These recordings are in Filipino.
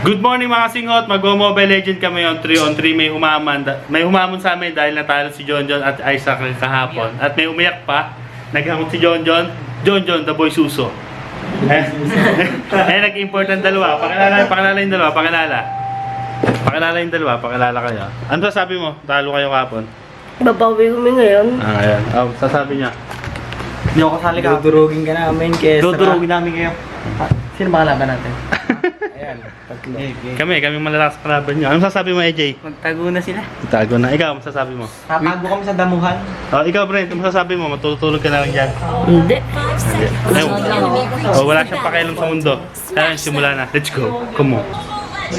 Good morning mga singhot, mag-Mobile Legend kami on 3 on 3. May humamon sa amin dahil natalo si Jonjon at Isaac kahapon. At may umiyak pa, naghamon si Jonjon, the boy suso. Nag-import ng dalawa. Pakilala yung dalawa, pakilala kayo. Ano sasabi mo? Talo kayo kahapon. Babawi kami ngayon. Ayan. Sasabi niya. Hindi ako kasali ka. Dudurugin ka namin, Kesra. Dudurugin namin kayo. Sino ba kalaban natin? Ayan, tatlo. Kami malalakas kalaban niyo. Ano sasabi mo, AJ? Magtago na sila. Itago na. Ikaw, masasabi mo? Tatago kami sa damuhan. Ikaw, Brent, ano masasabi mo? Matutulog ka na lang dyan. Hindi. Wala siyang pakialam sa mundo. Kaya simula na. Let's go. Come on. 5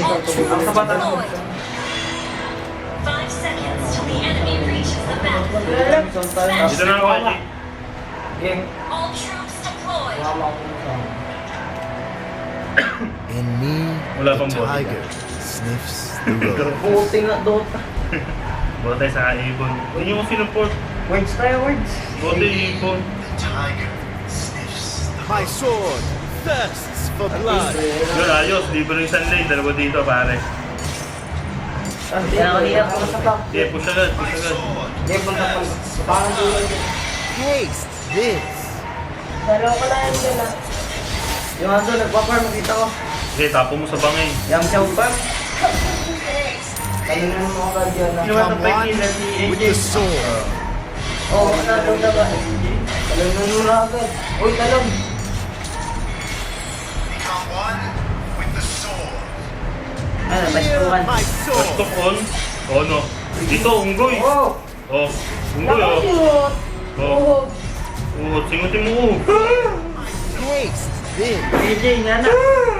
seconds till the enemy reaches the battlefield. Dito na ako, AJ. All troops deployed. In me, Wala the pang bote. tiger sniffs the road. Puti nga, Dota. Bote sa ibon. Hindi mo sinuport. Words tayo, words. Bote ibon. Tiger sniffs my sword thirsts for blood. Yun, ayos. Libre yung sunlight. Dalawa dito, pare. Kaya ako niya ako sa top. Okay, push agad. Hindi, parang dulo. Taste this. Dalawa ko lang yun na. Yung Anzo, nagpa-farm, makita ko. Okay, tapo mo sa bangin. Yang siya farm. Kanina mo mga kagyan na. Become one with the sword. Oo, nandun na ba? Talong na agad. Uy, talong. Become one with the sword. Ano, Feel bastukan. my sword. Stock on. Oh, no. Dito, unggoy. Oh! Oh, unggoy, oh. Nakasingot. Oh, singutin mo. Taste this. AJ, nana.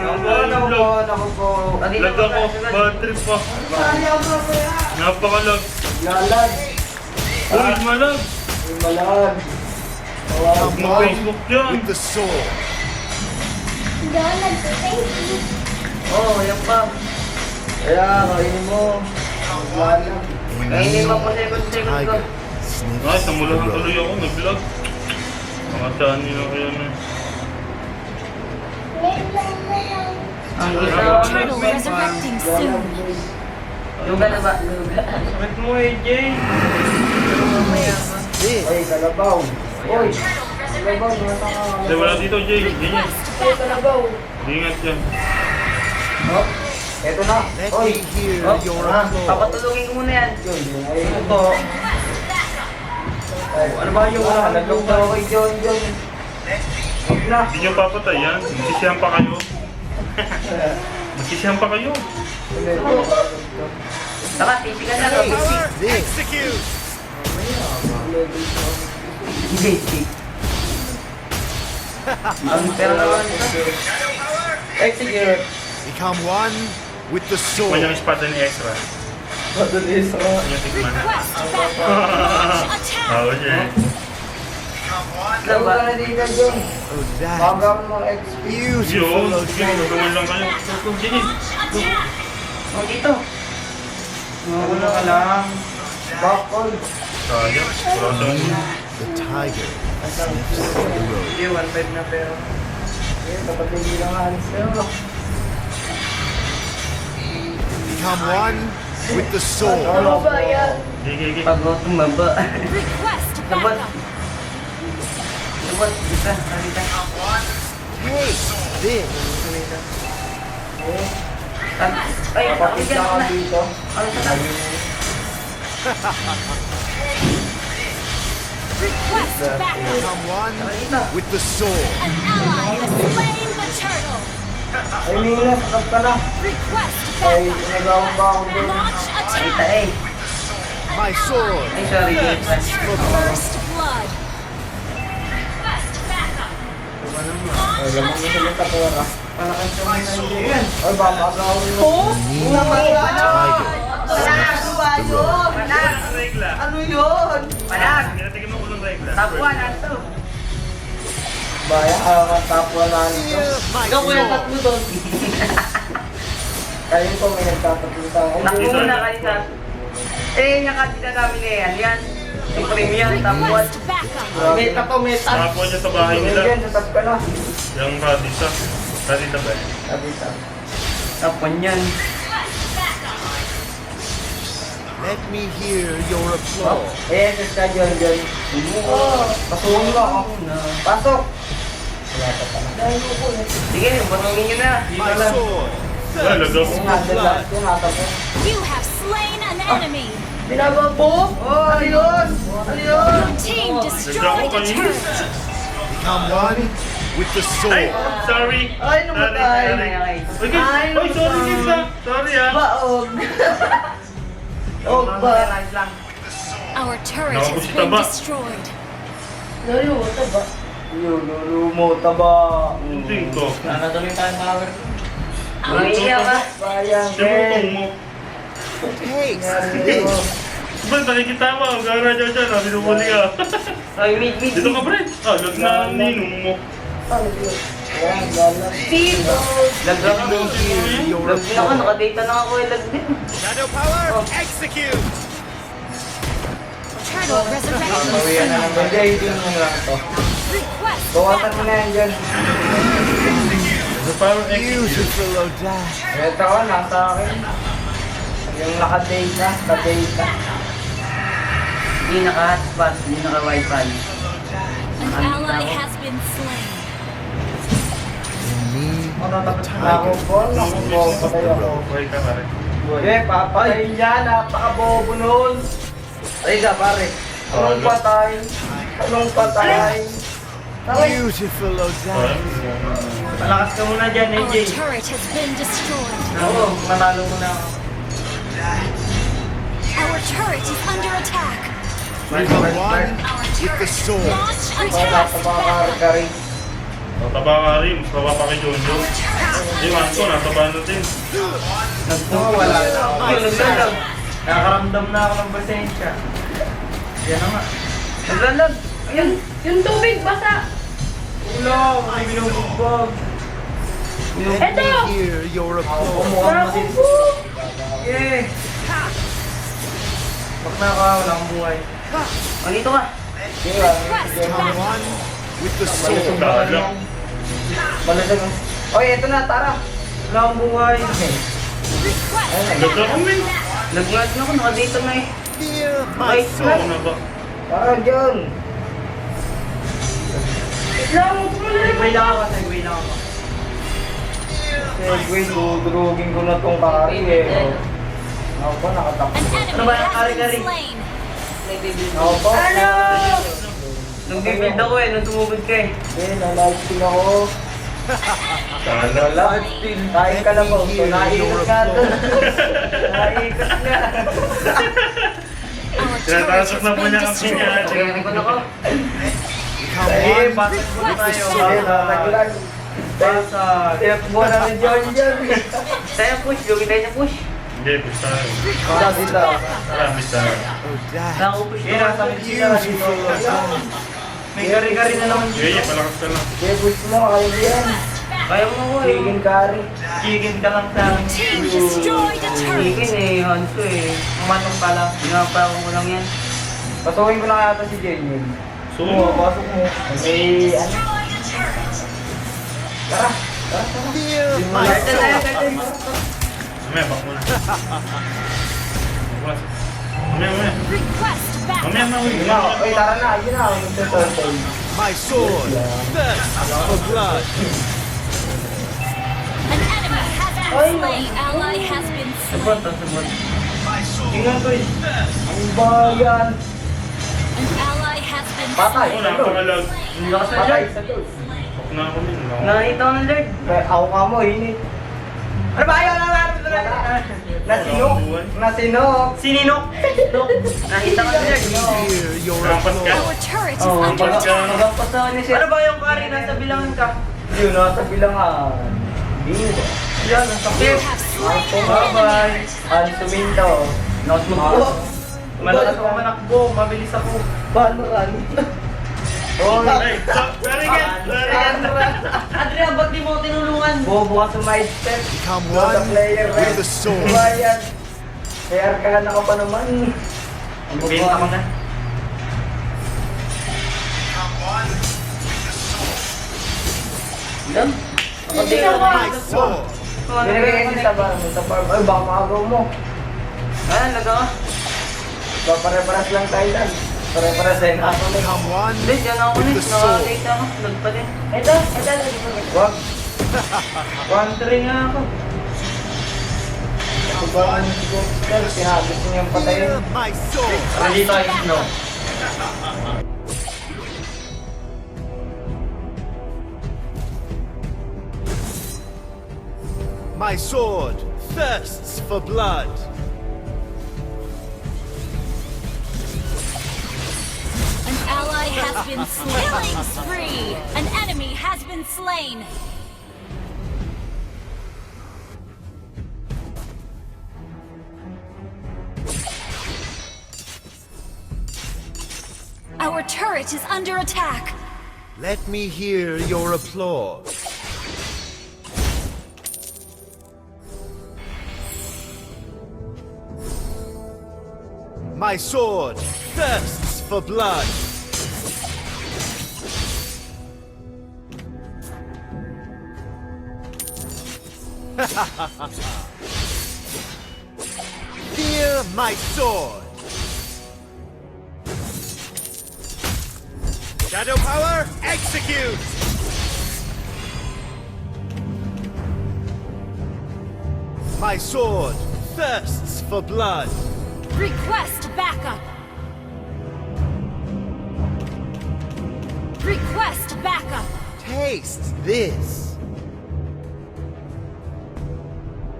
Ako po. Lag ako. Bad trip pa. Napakalag. Lalag. Uy, malag. Malag. Become one Facebook yan. with the sword. Oo, yan pa. Kaya, kainin mo. Lalag. In Kainin mo po me, second the ko. tiger Ay, sniffs the namulahan road. tuloy ako. Nag-vlog. Makataan nyo na kayo na. Ang Turtle resurrecting soon. Luga na ba? Luga. Sakit mo, AJ. This. Ay, kalabaw. Uy, Turtle kalabaw. resurrecting Hindi, wala dito, Jay. Ganyan. Ay, kalabaw. Ingat yan. Oh, eto na. Let Oy. me hear Oh, your applause. papatulungin ko muna yan. Ay, ito. Ay, ano ba yung naglog daw kay John? Huwag na. Hindi nyo papatay yan. Magsisihan pa kayo. Magsisihan pa kayo. Tara, titigan na. Taste this. Execute. Basic. Ang pera naman ito. Execute. Become one with the Tikman yung sword. espada ni Ezra. Madalis ako. Yung tikman. Request backup. Attack. Oo, Jay. Become one. Diba? John. Oh, that Hanggang mo XP. beautiful Yun. Sige, location. gawin lang kayo. Sige. Attack. O, dito. Wala ka lang. Backcall. Sayang. Kurasang mo. The tiger sniffs the road. Sige, 1.5 na pero. Sige, dapat hindi lang alis pero. Become one with the sword. Ano ba yan? Sige. Pag ako tumaba. Request Dapat. backup. Dapat, isa, halika. Taste this. Ay, pakigyan ko na. Ano sa tayo? Request backup. Become one with the sword. An ally has slain the turtle. Ay, Mila, sakap ka na. Request Ay, backup. nagawang ba ako doon? Launch Kita attack. eh. My sword Ay, sorry, James. thirsts for blood. First blood. Request backup. Ay, lamang mo sa mata ko, ha? Palakan siya mga nandiyan. Ay, baka agawin mo. Me, the tiger sniffs the road. Regla. Ano yun? Palag! Tingnan mo unang regla. Tapuan na ito. Baya, tapuan na ito. Feel my Ikaw kuya, sword. tatlo doon. Kayo po may nagtatatlo sa akin. Nakuna kayo sa... Eh, nakatita namin eh. Yan. Yung premium, tapuan. Request backup. Meta to, meta. Nakakuha niya sa bahay nila. Yan, tatap ka na. Yung Radisa. Radita ba? Sabi sa... Tapon yan. Let me hear your applause. Eh, sus ka, John. Pasukin mo ako. Pasok! Sige, batungin nyo na. My sword. Lagos. You have slain an enemy. Binababo? Oh, ano yun? Ano yun? Your team destroyed a turret. Become one with the Ay, sword. sorry. Ay, namatay. Uy, guys. Uy, sorry Kinsa. Sorry ah. Baog. Oh, ba? Our turret has Naubos been taba. destroyed. Lalo, ito ba? Yun, lulumo, taba. Hindi ko. Nanatuloy tayo power. Ang iya ka. Sayang, Sibutong mo. Thanks. Ba, nakikita mo. Gara dyan dyan. Binubuli ka. Ay, mid. Dito ka, Brent. Ah, lag na ninong mo. Steve! Lag-lag mo. Hear your Lag na ako, applause. nakadata na ako. Lag din. Shadow power, execute. Turtle resurrection Bawian na soon. naman. Hindi, hindi mo lang ito. Request Bawasan mo backup. na yan dyan. So, parang Beautiful Odash. Ito ko, nasa akin. Yung nakadata, nakadata. Hindi naka-hotspot, hindi naka-wifi. An ally has been slain. Me, Ako po, patay ako. Buhay ka, pare. Eh, papatayin niya, napaka-bobo nun. Ay, ka pare. Anong patay? Anong patay? beautiful Odash. Malakas ka muna dyan, Our AJ. turret has been destroyed. Oo, manalo mo na ako. Our turret is under attack. Become one Our with the turret sword. launch Wala attack. sa mga kargari. Nataba ka rin. Mas taba pa kay Jojo. Yung Anto, nataba na din. Wala na ako. Ay, naglalag. Nakakaramdam na ako ng basensya. Yan na nga. Naglalag. Ayan. Yung tubig, basa! Wala, may binubugbog. Eto! Hear your applause. Umuha mo din. Nakupo! Yeah. Bak na ka, wala akong buhay. O, dito ka. Request Become backup. one with the sword. Dala. Balasag mo. Oy, eto na, tara. Wala akong buhay. Request Lag na kami. Naglag na ako, nakadito na eh. Fear my Ay, Oo sword. na ba? Tara, John. Islam mo po na Segway lang ako, segway lang ako. Segway, dudurugin ko na tong kari eh. Ako po, nakatapos. An enemy Ano ba, has kari-kari? been slain. Ako po. Ano? Nag-build ako eh, nung tumubod ka eh. Eh, nalive ako. Dala. Wala, kain ka lang po. So, naikot nga doon. Naikot nga. Our turret Tinatasok has na po been niya ang destroyed. pinya. Tingnan ko na ko. Become Eh, one bakit mo na tayo? with the Naglag. Basa. Tinakbo na ni John John. Tayo push, yogi tayo sa push. Hindi, basta. Wala dito. Wala, basta. Odash. Nakupush ko na sa Beautiful Odash. May kari-kari na naman Sige, dito. palakas ka lang. Kaya push mo, kaya yan. Kaya mo ko eh. Chicken curry. Chicken ka lang sa akin. Team destroyed a turret. Chicken eh, Hanso eh. Umatong pala. Ginagawa ko lang yan. Pasukin ko na kaya ito si Jenny. So, Pasok mo. May ano? Tara. Fear my sword. mamaya, bak mo na. Bak. Mamaya. Request backup. Mamaya, mamaya. Yun na. Oy, tara na. Ayun na. Magtuturtle. My sword. Thirst for blood. An enemy has been slain. Ally has been Sabot, slain. sabot. Tingnan ko eh. Ang bayan. An ally has been Patay. Ako, napangalag. Ang lakas na Lord. Bak na ako din. Nakita ko ng Lord. Ako ka mo, hinit. Ano ba? Ayaw lang natin ito Nasinok. Nasinok. Sininok. Nakita ko ng Lord. Hear your Rampas ka. applause. Our turret is Oh, under attack. magpasawan niya siya. Ano ba yung kari? Nasa bilangan ka? Yun, nasa bilangan. Bingo. Yan, nasa You have slain an Bye-bye. enemy. Ang suminto. Not mo. Malakas ako manakbo. Mabilis ako. Paano run? Oh, Ay, so, very good. Very good. Adrian, ba't di mo tinulungan? Bobo ka sa my step. Become Go the one player, with the sword. Bayan. Kaya ka na ka pa naman. Benta ko na. Yan. Dito ka. My sword. Binigay kasi sa bar. Ay, baka makagaw mo. Nagawa. Pare-paras lang tayo lang. Pare-paras tayo na ako na. Come one Hindi, dyan ako with ulit. the soul. Nakakita ako. Lag pa din. Ito, ito. Wag. 1-3 nga ako. Ito ba ang siguro? Sinabit niyang patayin. Fear my sword. Nandito ay snow. My sword thirsts for blood. An ally has been slain. Killing spree! An enemy has been slain. Our turret is under attack. Let me hear your applause. My sword thirsts for blood. Fear my sword. Shadow power, execute! My sword thirsts for blood. Request backup. Request backup. Taste this.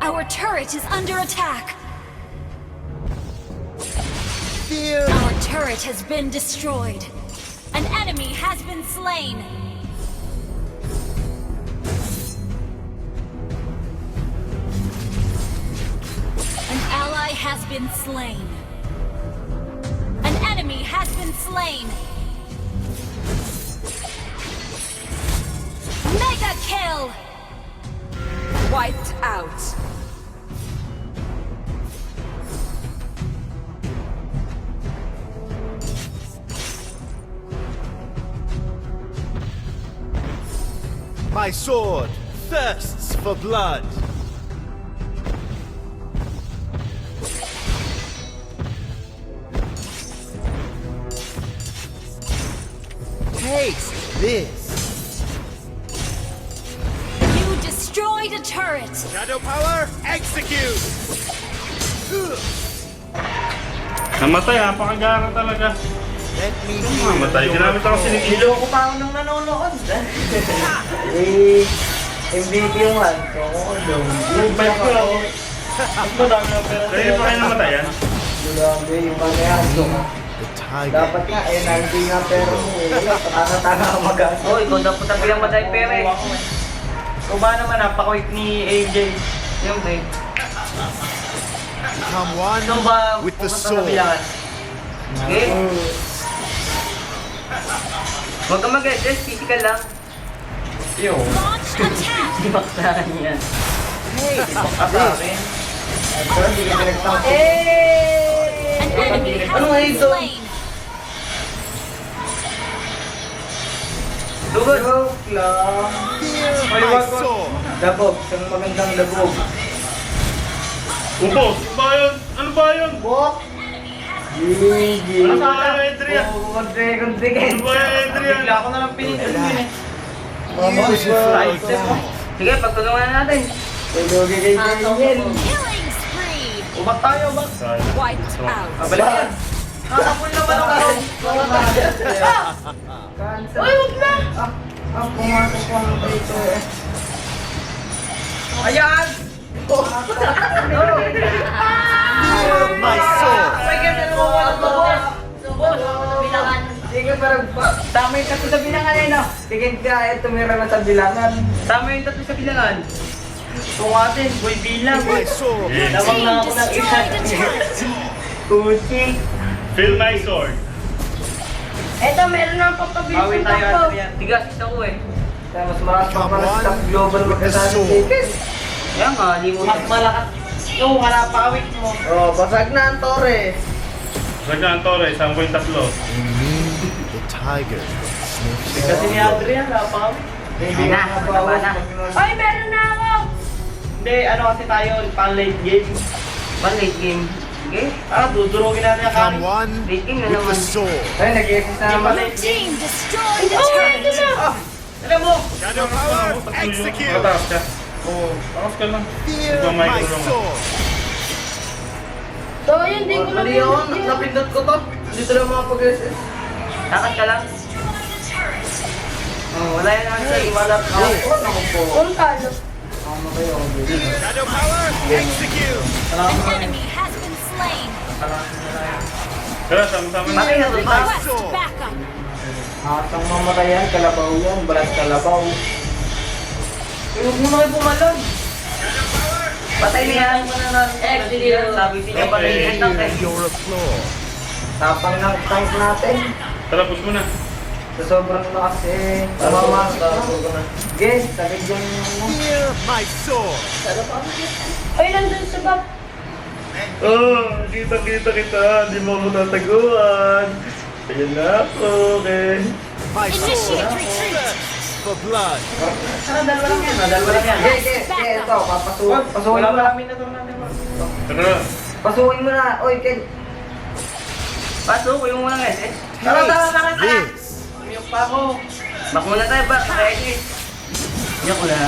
Our turret is under attack. Fear. Our turret has been destroyed. An enemy has been slain. An ally has been slain. An enemy has been slain. Mega kill! Wiped out. My sword thirsts for blood. Taste this. You destroyed a turret. Shadow power, execute! Namatay, napakagara talaga. Let me Namatay, hear ginamit ako your sinig. Niloko pa ako nang nanonood. MVP yung one. So, ako daw. Yung bike ko ako. Mas madami na pera. Kaya pa kayo namatay, ha? Grabe, yung mga yan. So, the tiger. dapat nga, nandiyo nga pera mo. Patanga-tanga ka mag-asa. Oh, ikaw dapat ang bilang matay pera eh. So ba naman napaka-quick ni AJ? Yung break. Become one So ba with the pupunta sa sword. bilangan? Okay? Huwag kang mag-adjust, physical lang. Launch attack. Di baksahan yan. Taste Asakin. Pero hindi ka pinagtapos. An enemy has Ano been ito? slain. Dugod. Joke lang. fear Ay, my wag ko. sword. Dabog, isang magandang dabog. Upo! Ano ba yun? Ano ba yun? Bok! Gigi. Ano ba yun, Adrian? Kunti. Ano ba yun, Adrian? Bigla ako na lang pinindot yun eh. Beautiful. Sige, pagtulungan na natin. Tulogi kay Daniel. Killing spree. Ubak tayo, ubak. Wiped out. Pabalik yan. Nakapul naman ako. Uy, huwag na! Pumasok ko ang dito eh. Ayan! Fear my sword. Ay, ganyan mo wala to, boss. Boss, bilangan. Sige, parang tama yung tatlo sa bilangan eh, no? Sige ka, tumira na sa bilangan. Tama yung tatlo sa bilangan. Kung atin, boy bilang. My sword. Yeah. Tawag na ako ng isa. Destroyed a turret. Tuti. Feel my sword. Eto, meron na ang papabilis Bawi ng tayo, takbo. Adrian. Tigas isa ko eh. Kaya mas marami pa para sa top global with the magkasali sword. ticket. Kaya nga, di mo. Mas malakas. Yung wala pa awit mo. Oh, basag na ang tore. Sagyan Torres, 1.3. In me, the tiger sniffs. Kasi ni Adrian, wala pa awit. Hindi Wala na na, wala na. Ay, meron na ako! Hindi, ano kasi tayo, pang late game. One late game. Okay? Dudurugin natin ang Become kami. one Late game na with naman. the sword. Ay, nag-exist na Hindi pa naman. late game. Team destroyed a Oh, turret. ito na! Alam mo! Shadow power, execute. Matakas ka. Oo, takas ka lang. Fear Ikaw, my Michael, lang. sword. So, yun, di ko na Mali ako, napindot ko to. Dito lang mga pag-SS. Takas ka lang. Wala yan ang sa iwalat. Ako po. Kung talo. Shadow power, execute. An enemy has been slain. Tara, sama-sama na. Bakit na ito? Request backup. Atang mamatay yan, kalabaw yan. Balas kalabaw. Huwag mo na kayo pumalon. Patay na yan. Sabi siya pa rin yan. Hear your applause. Tapang ng tank natin. Tara, push mo na. Sa sobrang lakas eh. Tamamasok na. Guys, sagad dyan yung Fear my sword. Ay, nandun sa gap. Oh, kita kita. Di mo ako tataguan. Ayan na ako, okay. My sword Initiate retreat. thirsts for blood. Saka dalawa lang yan. Dalawa lang yan. Ito, papasukin. Pasukin Wala mo pa na. kami na ito natin. Tara. Pasukin mo na. Oy, Ken. Pasok, yung muna nga eh. Taste this. Umiyok pa ako. Back muna tayo, back. Naka-exit. Umiyok ko na.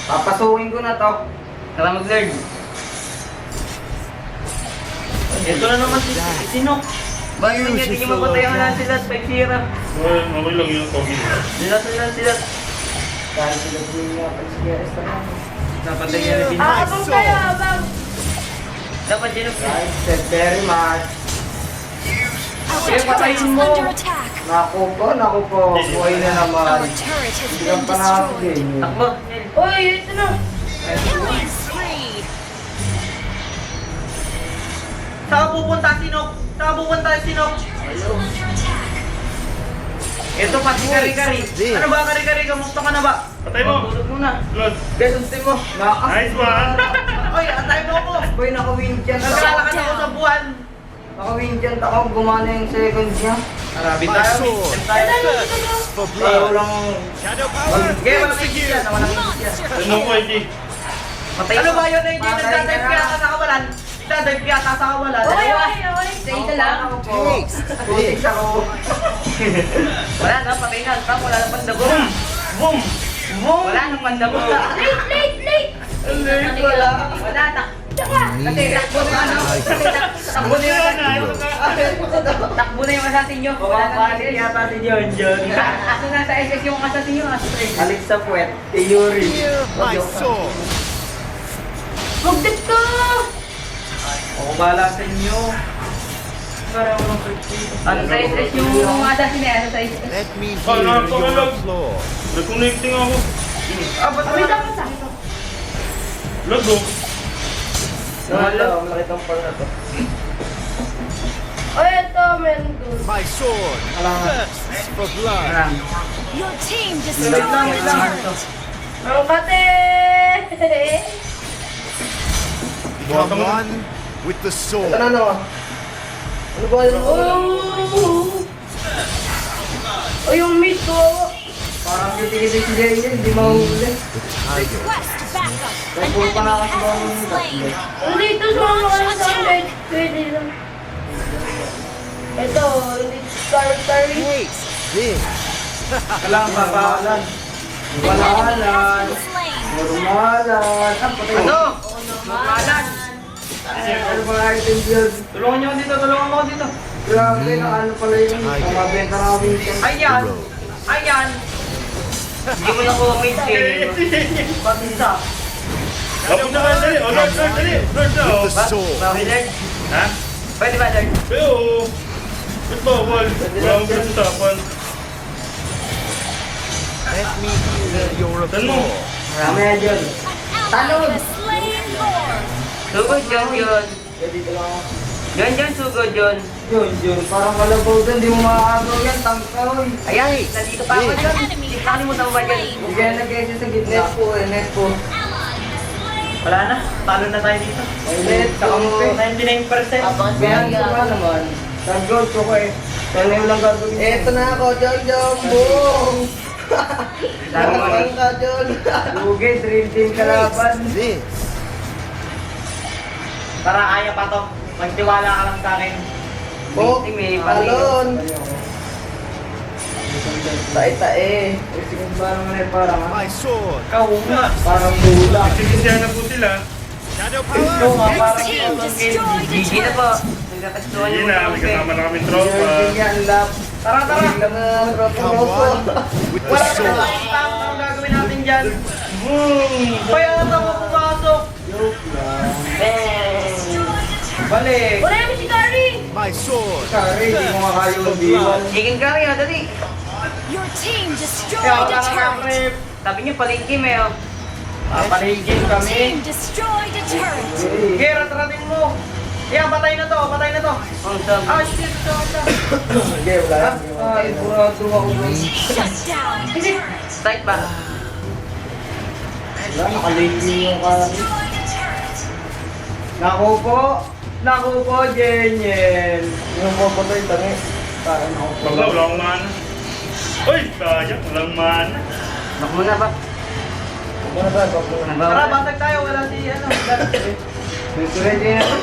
Papasukin ko na to. Tara mag-learn. Ito na naman si Sinok. Bakit hindi hindi mapatayan na sila at 5-0? Okay lang yun, Kobe. Sila. Dahil sila niya pag CRS na lang. Napatay niya na Sinok. Abang kayo, abang. Dapat Sinok. Guys, said very much. Our Kaya turret patayin is mo. under attack. Naku po. Buhay na naman. Our turret has Hindi been kang panakot destroyed. eh. Takbo. Uy, ito na. Killing spree. Saan pupunta Sinok? Saan pupunta Sinok? Ito pa si Kari-Kari. Ano ba Kari-Kari? Kamusta ka na ba? Patay mo. Tulog muna. Lord. Guys, unti mo. Nice one. Oy, atay mo ako. Boy, naka-win-chant ako. Naglalakad ako sa buwan. Naka-win-chant ako. Gumana yung second niya. Marami My tayo. sword Minsan tayo. thirsts for Ayaw blood. lang. Shadow power, Okay, walang isip execute. yan. Walang isip yan. Monster Ano ko, kill. IG? Patay ano ba yun, AJ? Patay Nagdadive ka kaya na. ka sa kawalan? Nagdadive kaya ka sa kawalan? Okay, okay. Sa isa lang. Ako po. Taste Putik this. ako. Wala na, patay na. Tama, wala na pandabo. Boom! Boom! Wala na pandabo. Late. Wala. Wala na. Kasi takbo na ano. Takbo na yung assassin. Takbo na yung assassin nyo. Wala na SS. Yata si John. Aso na sa SS yung assassin nyo. Alex sa puwet. Yuri. Fear my sword. Magdit ka. Ako bala sa inyo. Ano sa SS yung assassin eh? Ano sa SS? Let me Oh, hear no, your no. applause. Nag-connecting ako. Ba't Wait, dapat sa akin. Lord, oh. Malaki tong pala to. Uy, ito, meron doon. My sword thirsts for blood. Your team Wait destroyed lang, a wait lang. turret. Ang kate. Become one with the sword. Ano no? Ano ba yun? Oh, yung meat ko. Parang kitikisik si Jenny, hindi mahuli. The tiger. Request backup. An Nagpuro pa na enemy kasi has ba been slain. Nandito sa mga sandwich. Pwede lang. Ito, hindi curry. Taste this. Kailangan papahalan. Walalan. Slain. Normalan. Ano? Makalan. Ano ba item yun? Tulungan niyo ako dito, tulungan mo ako dito. Grabe na ano pala yun. Mabenta na kami dyan. Ayan! Ayan! Hindi mo na comment eh. Pati isa. Tapos na kayo, dali. Oh, Lord, dali. Lord, na, oh. With the sword. Bakit Lord? Ha? Pwede ba Lord? Pero, ba't ba, wal? Wala akong pinag-usapan. Let me hear your applause. Mamaya dyan. An ally has slain Lord. Sugod John, John. Dito lang ako. John, sugod John. Yun. Parang kalabaw dyan. Di mo makakagaw yan. Tangkaw. Ayan, nandito pa ako An John. enemy Nakalimutan mo ba has John? been slain. Hindi kaya nag-exit sa gitna. Net po. Ally has slain. Wala na, talo na tayo dito. Net sa kampi. 99%. Bayan ko pa naman. Nag-gold ko ko eh. Kaya na yung lang gagawin. Eto na ako, Jong. Boom! Saan ka, John? Lugi, dream team kalaban. This. Tara, kaya pa to. Magtiwala ka lang sa akin. Oh, Team eh, balon. Tae-tae. Sige ba naman eh, parang My sword. parang bula. Sinisya na po sila. Shadow Ito power. nga, parang Team destroyed a GG na po. turret. Nagtatastuhan Yun yung na, mga may kasama na kaming tropa. Jordan yan, love. Tara, tara. Biglang Come tropa-tropa. on. With the Wala ka sword. na ang gagawin natin dyan. Kaya na mo pumasok. Joke lang. Balik. Wala naman si Gary! My sword. Sorry, di mo makaya yung diwan. Iking kami ha, dali. Your team Kaya destroyed wala a ka turret. prep. Sabi niyo palingkim eh. Oh. Paligin Your kami. team destroyed a turret. Sige, rat-ratin mo. Yan, patay na to, patay na to. Ah, shit, ito. Sige, wala. Ay, burado ako. Shut down. Tight ba? Wala, nakalagin yung kami. Destroyed a turret. Naku po, Jenyen. Yung papatay tangi. Parang ako. Baka wala akong mana. Uy, sayang, walang mana. Bak muna ba? Ano ba? Papunan. Tara, basag tayo. Wala si ano. Susunod din ako.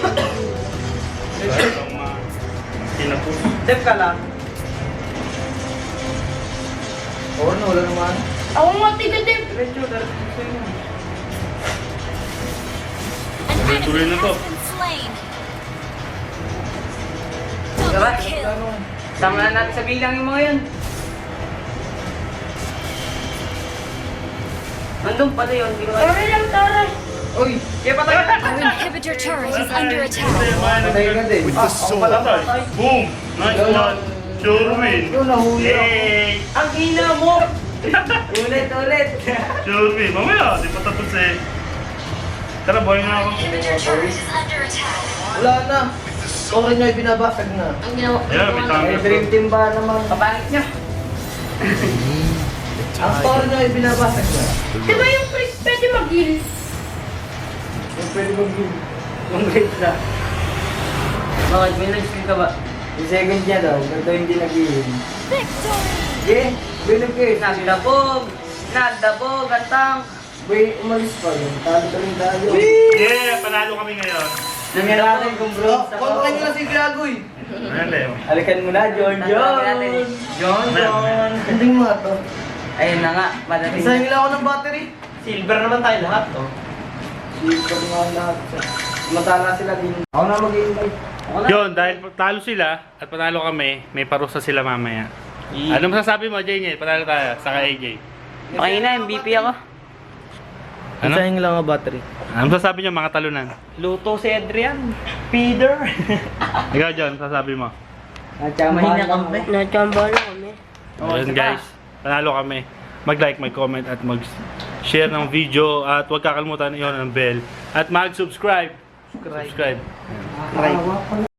Walang mana. Tinapos. Step ka lang. Oo, no, wala naman. Ako nga tiga-tip! Diretso, diretso yun. An Tuloy enemy na to. has been slain. Diba? Double kill. Sama na natin sa bilang yung mga yun. Nandun pala yun. Hindi ko alam. Sorry lang, Tara! Uy, Kaya patay na. Our inhibitor turret is under attack. patay ka din. With the sword. Patay. Boom! Nice one. Sure win. Ito, nahuli ako. Yay! Ang ina mo! Ulit. Sure win. Mamaya, di pa tapos eh. Tara, boy nga ako. Inhibitor turret is under attack. Wala na. Score niya binabasag na. Ang ginawa Yeah, may Ay, tamper dream to. team ba naman? Pabalik niya. Ang score niya binabasag na. Di ba yung priest pwede mag-heal? Yung pwede mong game. Yung grade na. Bakit? May nag-skill ka ba? Yung second niya daw, ganito hindi nag-iin. victory. Okay, binag kayo. Nagdabog! Nagdabog! Gantang! Wait, umalis pa yun. Talo ka rin tayo. Yeah, panalo kami ngayon. Nangyarating kong bro. Kontakin nyo na si Gagoy. Ayan, Leo. Halikan mo na, John John! Hindi mo nga to. Ayun na nga, madating. Isang nila ako ng battery. Silver naman tayo lahat, oh. Silver nga lahat. Matala sila din. Ako na mag-i-invite. Yun, dahil talo sila at panalo kami, may parusa sila mamaya. Ano masasabi mo, Jane? Panalo tayo, saka AJ. Okay na, MVP ako. Ano? lang ang battery. Ano masasabi niyo, mga talunan? Luto si Adrian. Peter. Ikaw, John, masasabi mo? Nachamahan na kami. Nachamba na kami. Ayun guys, panalo kami. Mag-like, mag-comment at mag-share ng video at huwag kakalimutan yun ng bell at mag-subscribe. Subscribe. Right.